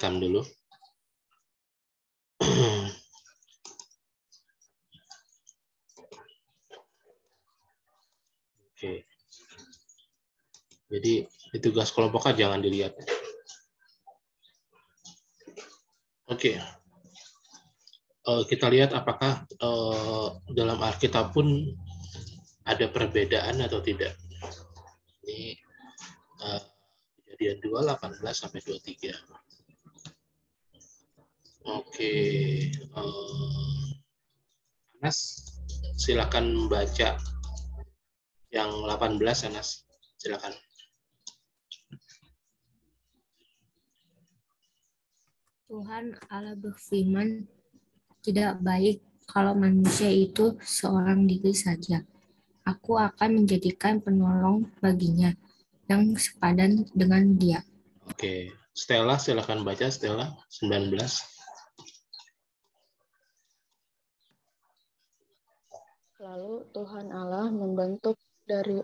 rekam dulu. Oke. Jadi di tugas kelompoknya jangan dilihat. Oke. Kita lihat apakah dalam Alkitab pun ada perbedaan atau tidak. Ini Kejadian 2, 18 sampai 23. Oke. Anas, silakan baca yang 18, Anas. Silakan. Tuhan Allah berfirman, tidak baik kalau manusia itu seorang diri saja. Aku akan menjadikan penolong baginya yang sepadan dengan dia. Oke, Stella silakan baca, Stella 19. Lalu Tuhan Allah membentuk dari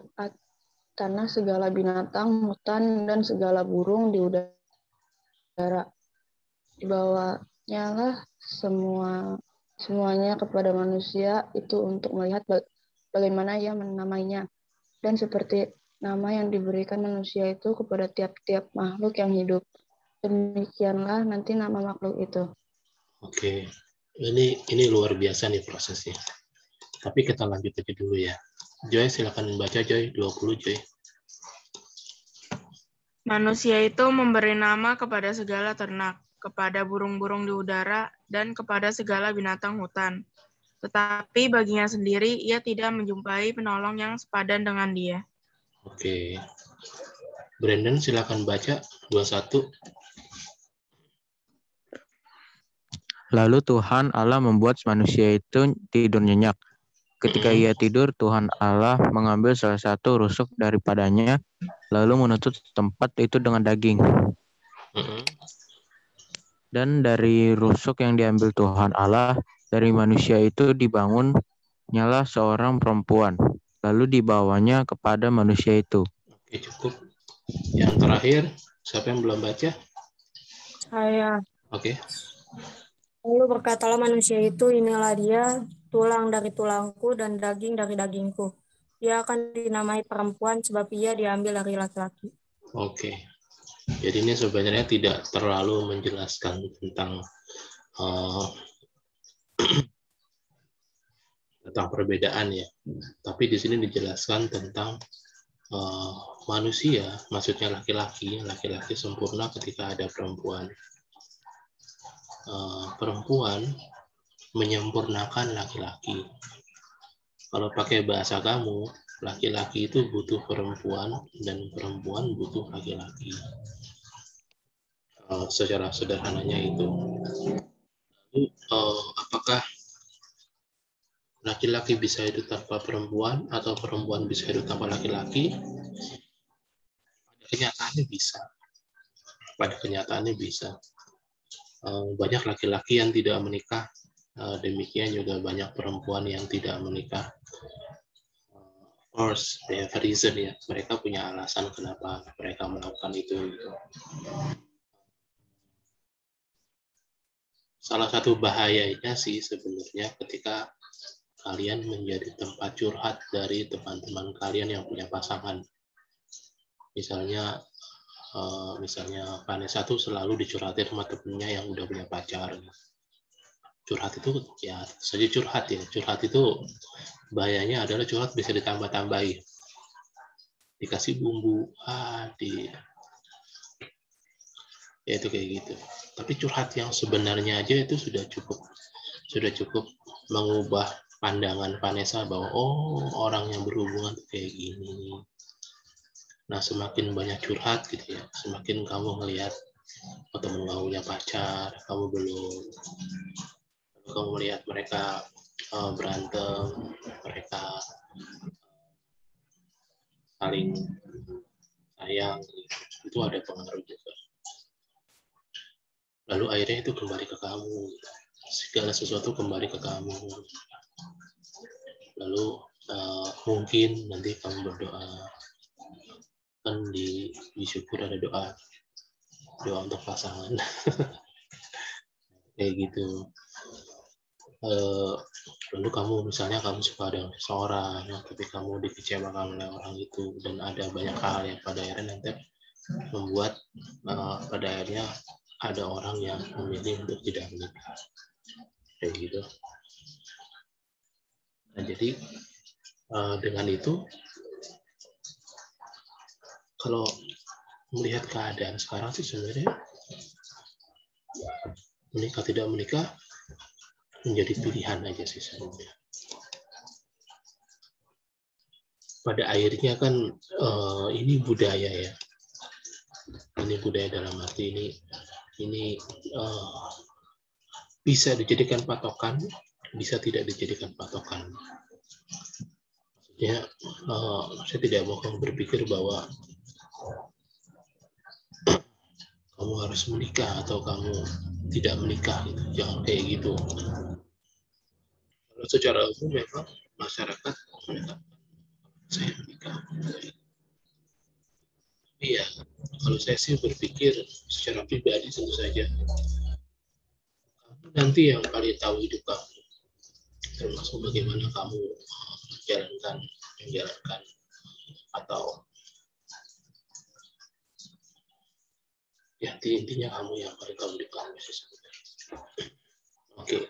tanah segala binatang hutan dan segala burung di udara. Dibawanya lah semuanya kepada manusia itu untuk melihat bagaimana ia menamainya. Dan seperti nama yang diberikan manusia itu kepada tiap-tiap makhluk yang hidup. Demikianlah nanti nama makhluk itu. Oke, ini luar biasa nih prosesnya. Tapi kita lanjut aja dulu ya. Joy, silakan baca Joy, 20 Joy. Manusia itu memberi nama kepada segala ternak, kepada burung-burung di udara, dan kepada segala binatang hutan. Tetapi baginya sendiri, ia tidak menjumpai penolong yang sepadan dengan dia. Oke. Brandon, silakan baca 21. Lalu Tuhan Allah membuat manusia itu tidur nyenyak. Ketika ia tidur, Tuhan Allah mengambil salah satu rusuk daripadanya, lalu menutup tempat itu dengan daging. Dan dari rusuk yang diambil Tuhan Allah, dari manusia itu dibangun nyala seorang perempuan, lalu dibawanya kepada manusia itu. Oke, cukup. Yang terakhir, siapa yang belum baca? Saya. Oke. Lalu berkatalah manusia itu, inilah dia, tulang dari tulangku dan daging dari dagingku. Dia akan dinamai perempuan sebab ia diambil dari laki-laki. Oke. Jadi ini sebenarnya tidak terlalu menjelaskan tentang tentang perbedaan ya. Tapi di sini dijelaskan tentang manusia, maksudnya laki-laki sempurna ketika ada perempuan. Perempuan menyempurnakan laki-laki. Kalau pakai bahasa kamu, laki-laki itu butuh perempuan dan perempuan butuh laki-laki. Secara sederhananya itu. Lalu, apakah laki-laki bisa hidup tanpa perempuan atau perempuan bisa hidup tanpa laki-laki? Pada kenyataannya bisa. Pada kenyataannya bisa. Banyak laki-laki yang tidak menikah, demikian juga banyak perempuan yang tidak menikah. Of course, they have a reason ya. Mereka punya alasan kenapa mereka melakukan itu. Salah satu bahayanya sih sebenarnya ketika kalian menjadi tempat curhat dari teman-teman kalian yang punya pasangan. Misalnya Vanessa tuh selalu dicurhatin sama temennya yang udah punya pacar. Curhat itu ya saja curhat ya. Curhat itu bahayanya adalah curhat bisa ditambah-tambahi. Dikasih bumbu, ya itu kayak gitu. Tapi curhat yang sebenarnya aja itu sudah cukup mengubah pandangan Vanessa bahwa orang yang berhubungan tuh kayak gini. Nah, semakin banyak curhat gitu ya, semakin kamu ngelihat temen kamu punya pacar, kamu belum. Kamu melihat mereka berantem, mereka saling sayang, itu ada pengaruh juga. Lalu akhirnya itu kembali ke kamu, segala sesuatu kembali ke kamu. Lalu mungkin nanti kamu berdoa, kan di syukur ada doa. doa untuk pasangan. Kayak gitu. Lalu kamu misalnya kamu suka dengan seseorang, tapi kamu dikecewakan oleh orang itu, dan ada banyak hal yang pada akhirnya nanti membuat pada akhirnya ada orang yang memilih untuk tidak menikah. Kayak gitu. Nah, jadi dengan itu, kalau melihat keadaan sekarang sih sebenarnya menikah tidak menikah menjadi pilihan aja sih sebenarnya. Pada akhirnya kan ini budaya ya. Ini budaya dalam arti ini bisa dijadikan patokan, bisa tidak dijadikan patokan. Maksudnya saya tidak mau kamu berpikir bahwa kamu harus menikah atau kamu tidak menikah, gitu. Jangan kayak gitu. Kalau secara umum memang masyarakat menetapkan saya menikah. Iya, kalau saya sih berpikir secara pribadi tentu saja kamu nanti yang paling tahu hidup kamu, termasuk bagaimana kamu menjalankan atau ya intinya kamu yang paling tahu hidup kamu sih sebenarnya. Oke,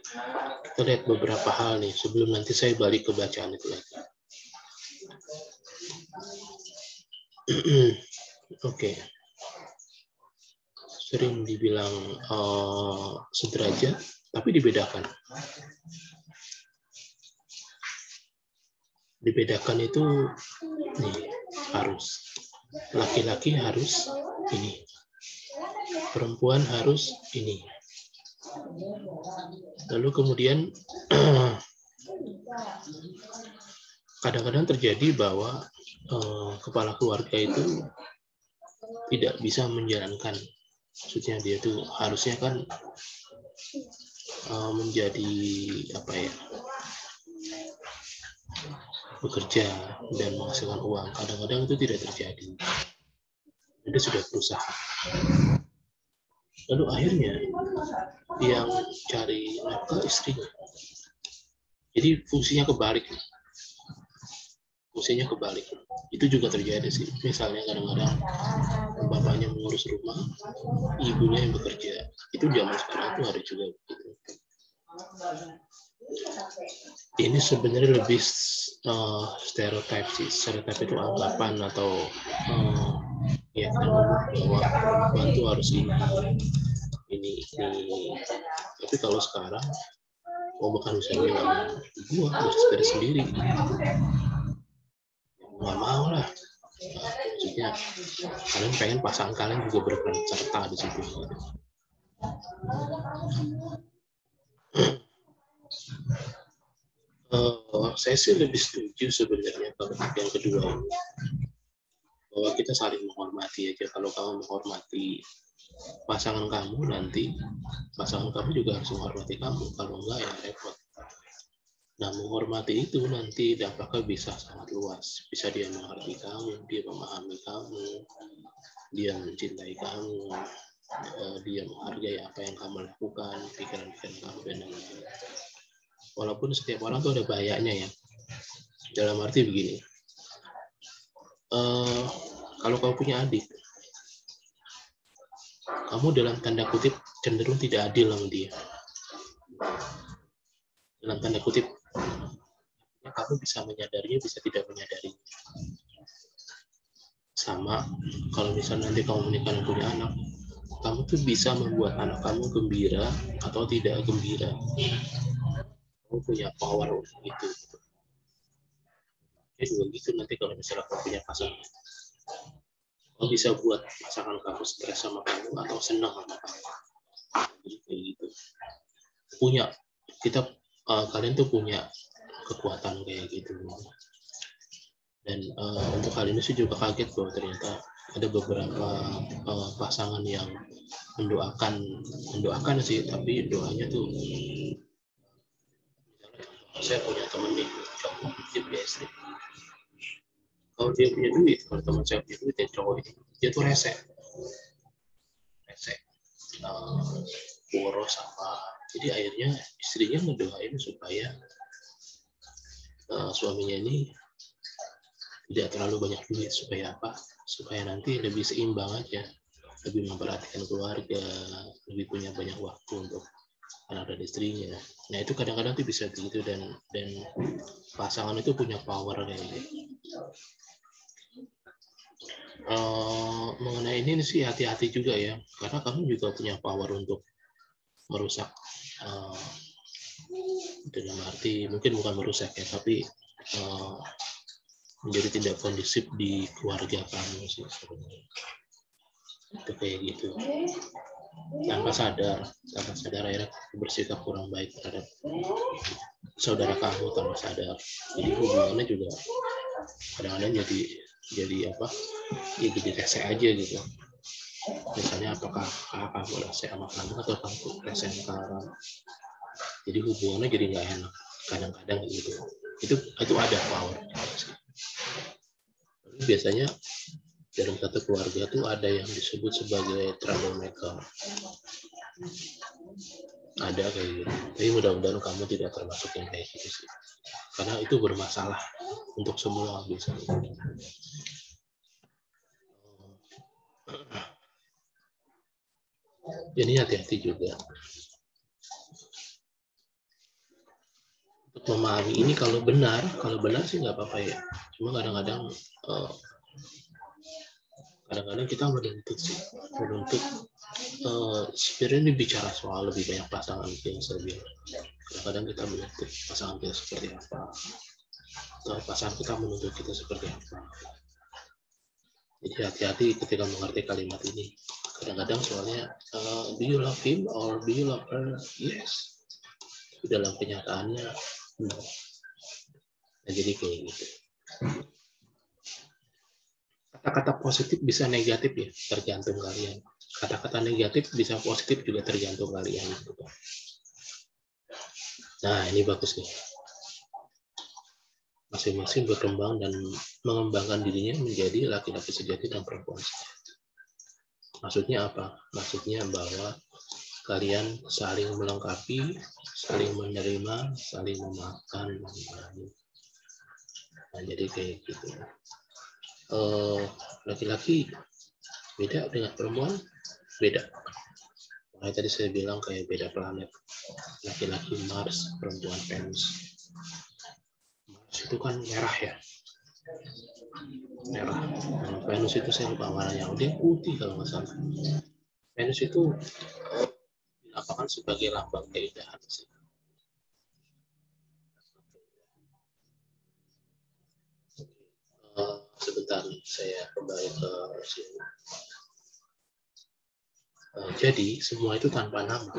kita lihat beberapa hal nih sebelum nanti saya balik ke bacaan itu lagi. Oke. Sering dibilang sederajat, tapi dibedakan. Dibedakan itu nih, harus. Laki-laki harus ini. Perempuan harus ini. Lalu kemudian kadang-kadang terjadi bahwa kepala keluarga itu tidak bisa menjalankan, maksudnya dia itu harusnya kan menjadi apa ya, bekerja dan menghasilkan uang. Kadang-kadang itu tidak terjadi. Dia sudah berusaha. Lalu akhirnya yang cari nafkah istrinya. Jadi fungsinya kebalik. Fungsinya kebalik. Itu juga terjadi sih. Misalnya kadang-kadang bapaknya mengurus rumah, ibunya yang bekerja. Itu zaman sekarang itu ada juga begitu. Ini sebenarnya lebih stereotip sih. Stereotip itu anggapan atau ya kan, bahwa perempuan itu harus ini. Tapi kalau sekarang, bahkan misalnya gua harus sepeda sendiri, nggak mau lah. Maksudnya kalian pengen pasangan kalian juga berperan serta di situ. Saya sih lebih setuju sebenarnya kalau yang kedua ini, bahwa kita saling menghormati aja. Kalau kamu menghormati pasangan kamu, nanti pasangan kamu juga harus menghormati kamu. Kalau enggak ya repot. Nah, menghormati itu nanti dampaknya bisa sangat luas. Bisa dia mengerti kamu, dia memahami kamu, dia mencintai kamu, dia menghargai apa yang kamu lakukan, pikiran-pikiran kamu dan lain-lain. Walaupun setiap orang tuh ada bahayanya ya. Dalam arti begini, kalau kamu punya adik, kamu dalam tanda kutip cenderung tidak adil sama dia. Dalam tanda kutip, kamu bisa menyadarinya, bisa tidak menyadarinya. Sama, kalau misalnya nanti kamu menikah dan punya anak, kamu tuh bisa membuat anak kamu gembira atau tidak gembira. Kamu punya power untuk itu. Ya juga gitu nanti kalau misalnya kamu punya pasangan. Kamu bisa buat pasangan kamu stres sama kamu atau senang sama kamu. Jadi kayak gitu. Kalian tuh punya kekuatan kayak gitu. Dan untuk hal ini sih juga kaget bahwa ternyata ada beberapa pasangan yang mendoakan sih, tapi doanya tuh, misalnya saya punya teman nih, cowok dia punya istri. Kalau dia punya duit, kalau teman saya punya duit, dia cowok ini, dia tuh rese resek, boros apa. Jadi akhirnya istrinya ngedoain supaya suaminya ini tidak terlalu banyak duit, supaya apa? Supaya nanti lebih seimbang aja, lebih memperhatikan keluarga, lebih punya banyak waktu untuk anak dan istrinya. Nah itu kadang-kadang tuh bisa begitu, dan pasangan itu punya power kayak gitu. Mengenai ini sih hati-hati juga ya, karena kamu juga punya power untuk merusak, dalam arti mungkin bukan merusak ya, tapi menjadi tidak kondusif di keluarga kamu sih sebenarnya. Itu kayak gitu, tanpa sadar akhirnya bersikap kurang baik terhadap saudara kamu tanpa sadar. Jadi hubungannya juga kadang-kadang jadi apa? Ya jadi rese aja gitu. Misalnya apakah kamu rese sama kamu atau kamu rese sama kamu. Jadi hubungannya jadi nggak enak kadang-kadang gitu. Itu ada power. Biasanya dalam satu keluarga itu ada yang disebut sebagai troublemaker. Ada kayak gitu. Tapi mudah-mudahan kamu tidak termasuk yang kayak gitu sih. Karena itu bermasalah untuk semua biasanya. Jadi hati-hati juga. Untuk memahami ini kalau benar sih nggak apa-apa ya. Cuma kadang-kadang kita menuntut sebenarnya bicara soal lebih banyak pasangan yang saya bilang. Kadang-kadang kita menuntut pasangan kita seperti apa, atau pasangan kita menuntut kita seperti apa. Jadi hati-hati ketika mengerti kalimat ini. Kadang-kadang soalnya do you love him or do you love her? Yes. Tapi dalam kenyataannya no. Nah, jadi kayak gitu. Kata-kata positif bisa negatif ya, tergantung kalian. Kata-kata negatif bisa positif juga tergantung kalian. Nah, ini bagus nih. Masing-masing berkembang dan mengembangkan dirinya menjadi laki-laki sejati dan perempuan sejati. Maksudnya apa? Maksudnya bahwa kalian saling melengkapi, saling menerima, saling memakan, dan lain-lain. Nah, jadi kayak gitu. Laki-laki beda dengan perempuan, beda. Makanya tadi saya bilang kayak beda planet. Laki-laki Mars, perempuan Venus. Mars itu kan merah ya, merah. Nah, Venus itu saya lupa warnanya, dia putih kalau nggak salah. Venus itu dilakukan sebagai lambang keindahan sih. Sebentar, saya kembali ke sini. Jadi semua itu tanpa nama.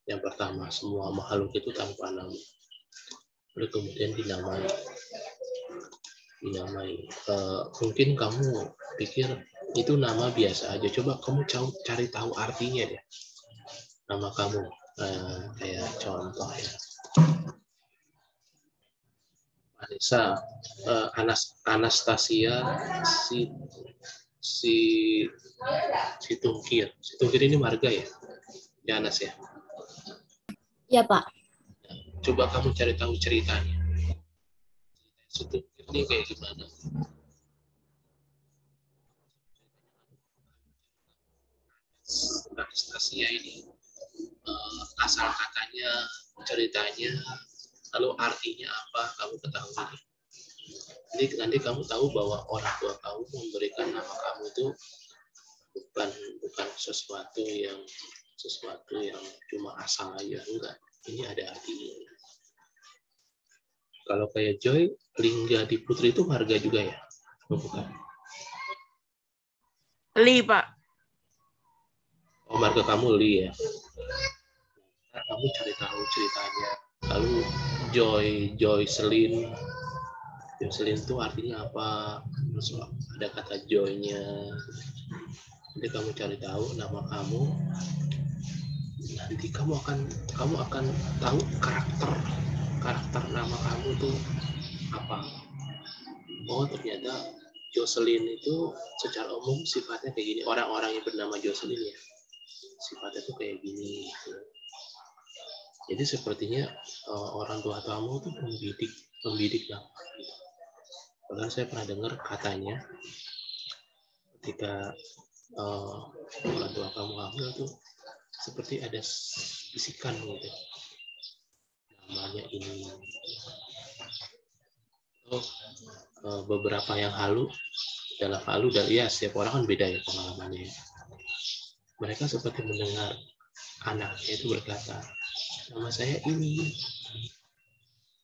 Yang pertama, semua makhluk itu tanpa nama. Lalu kemudian dinamai. Mungkin kamu pikir itu nama biasa aja. Coba kamu cari tahu artinya deh. Nama kamu. Kayak contoh ya. Anastasia si Tungkir. Si Tungkir ini marga ya? Ya Anas ya? Ya Pak. Coba kamu cari tahu ceritanya. Si Tungkir ini kayak gimana? Anastasia ini asal katanya, ceritanya, lalu artinya apa, kamu ketahui. Nanti kamu tahu bahwa orang tua kamu memberikan nama kamu itu bukan sesuatu yang cuma asal aja, enggak. Ini ada artinya. Kalau kayak Joy, Lingga di Putri itu marga juga ya? Bukan? Li, Pak. Oh, marga kamu Li ya? Nah, kamu cari tahu ceritanya. Lalu Joycelyn itu artinya apa? Terus ada kata joy-nya. Nanti kamu cari tahu nama kamu. Nanti kamu akan tahu karakter nama kamu tuh apa. Oh, ternyata Jocelyn itu secara umum sifatnya kayak gini. Orang-orang yang bernama Jocelyn ya, sifatnya tuh kayak gini. Gitu. Jadi sepertinya orang tua kamu tuh pembidik lah. Gitu. Bahkan saya pernah dengar katanya ketika orang tua kamu hamil tuh seperti ada bisikan gitu, namanya ini. Beberapa yang halu dan ya setiap orang kan beda ya pengalamannya. Mereka seperti mendengar anaknya itu berkata, nama saya ini.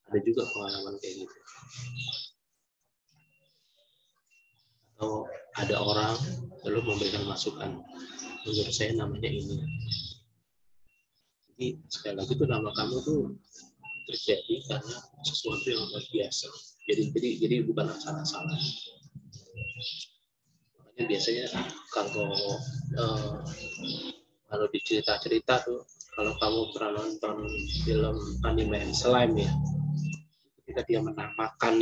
Ada juga pengalaman kayak gitu. Atau ada orang lalu memberikan masukan, menurut saya namanya ini. Jadi sekali lagi tuh nama kamu tuh terjadi karena sesuatu yang luar biasa. Jadi bukan asal-asalan. Makanya biasanya kalau di cerita-cerita tuh, kalau kamu pernah nonton film anime Slime ya, ketika dia menamakan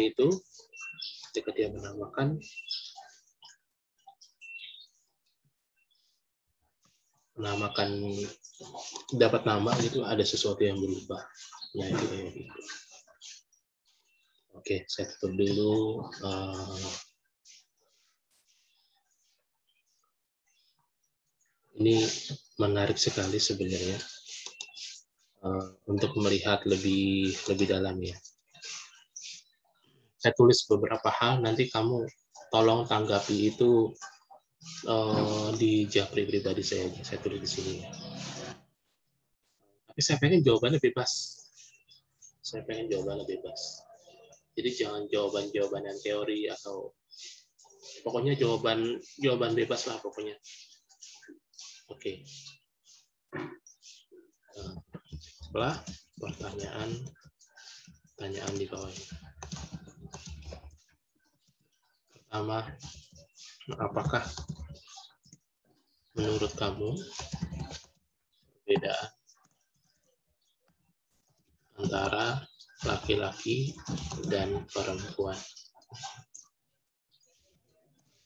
dapat nama gitu, ada sesuatu yang berubah. Nah itu kayak gitu. Oke, saya tutup dulu. Ini menarik sekali sebenarnya untuk melihat lebih dalam ya. Saya tulis beberapa hal, nanti kamu tolong tanggapi itu di japri pribadi saya tulis di sini. Tapi saya pengen jawabannya bebas. Jadi jangan jawaban yang teori atau pokoknya jawaban bebas lah pokoknya. Oke. Nah, setelah pertanyaan di bawah ini. Pertama, apakah menurut kamu perbedaan antara laki-laki dan perempuan?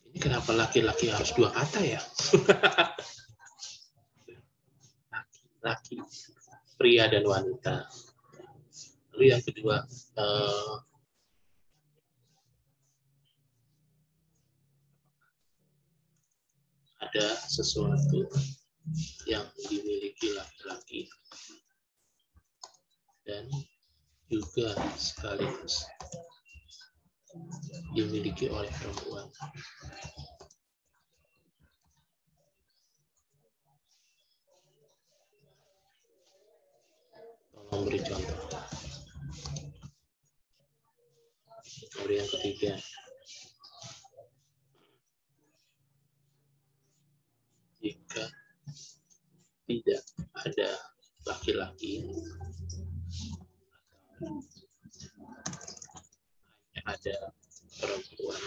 Ini kenapa laki-laki harus dua kata ya? Laki, pria dan wanita. Lalu yang kedua, ada sesuatu yang dimiliki laki-laki dan juga sekaligus dimiliki oleh perempuan. Tolong beri contoh. Lalu yang ketiga, jika tidak ada laki-laki, hanya ada perempuan,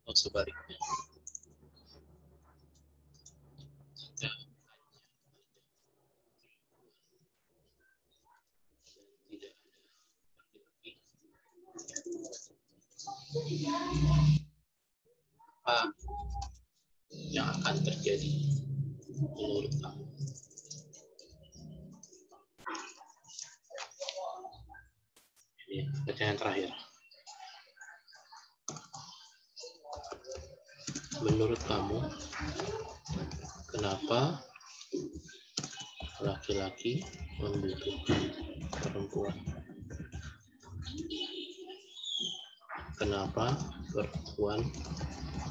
atau sebaliknya. Jika tidak ada laki-laki, apa yang akan terjadi menurut kamu? Ini pertanyaan terakhir. Menurut kamu, kenapa laki-laki membutuhkan perempuan? Kenapa perempuan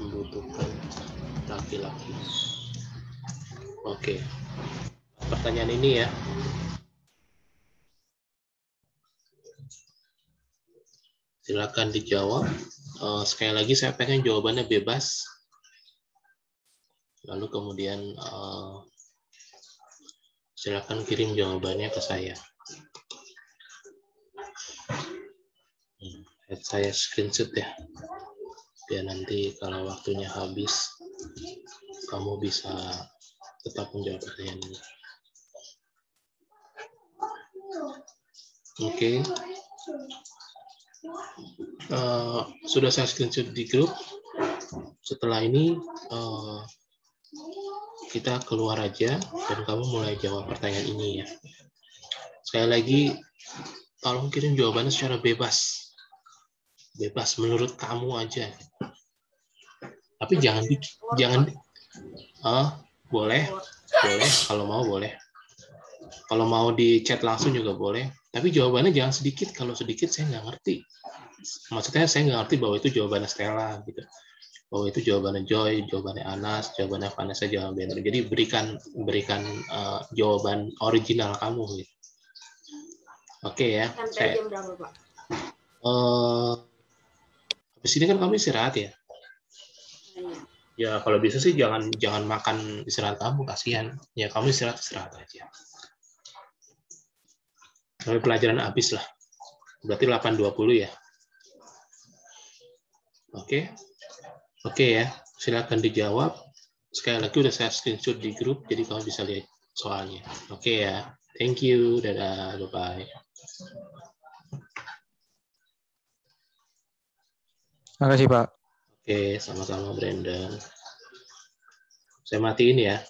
membutuhkan laki-laki? Oke, pertanyaan ini ya. Silakan dijawab. Sekali lagi saya pengen jawabannya bebas. Lalu kemudian silakan kirim jawabannya ke saya. Saya screenshot ya. Biar nanti kalau waktunya habis, kamu bisa tetap menjawab pertanyaan ini. Oke. Sudah saya screenshot di grup. Setelah ini kita keluar aja dan kamu mulai jawab pertanyaan ini ya. Sekali lagi, tolong kirim jawabannya secara bebas. Bebas menurut kamu aja. Tapi boleh kalau mau boleh. Kalau mau di chat langsung juga boleh. Tapi jawabannya jangan sedikit. Kalau sedikit saya nggak ngerti. Maksudnya saya nggak ngerti bahwa itu jawabannya Stella gitu. Bahwa itu jawabannya Joy, jawabannya Anas, jawabannya Vanessa, jawabannya Benner. Jadi berikan jawaban original kamu gitu. Oke ya. Sampai jam berapa, Pak? Habis ini kan kamu istirahat ya. Ya kalau bisa sih jangan makan istirahat kamu, kasihan. Ya kamu istirahat aja. Sampai pelajaran habis lah. Berarti 8.20 ya. Oke ya. Silakan dijawab. Sekali lagi udah saya screenshot di grup, jadi kamu bisa lihat soalnya. Oke ya. Thank you. Dadah. Bye-bye. Makasih, Pak. Oke, sama-sama Brandon. Saya matiin ya.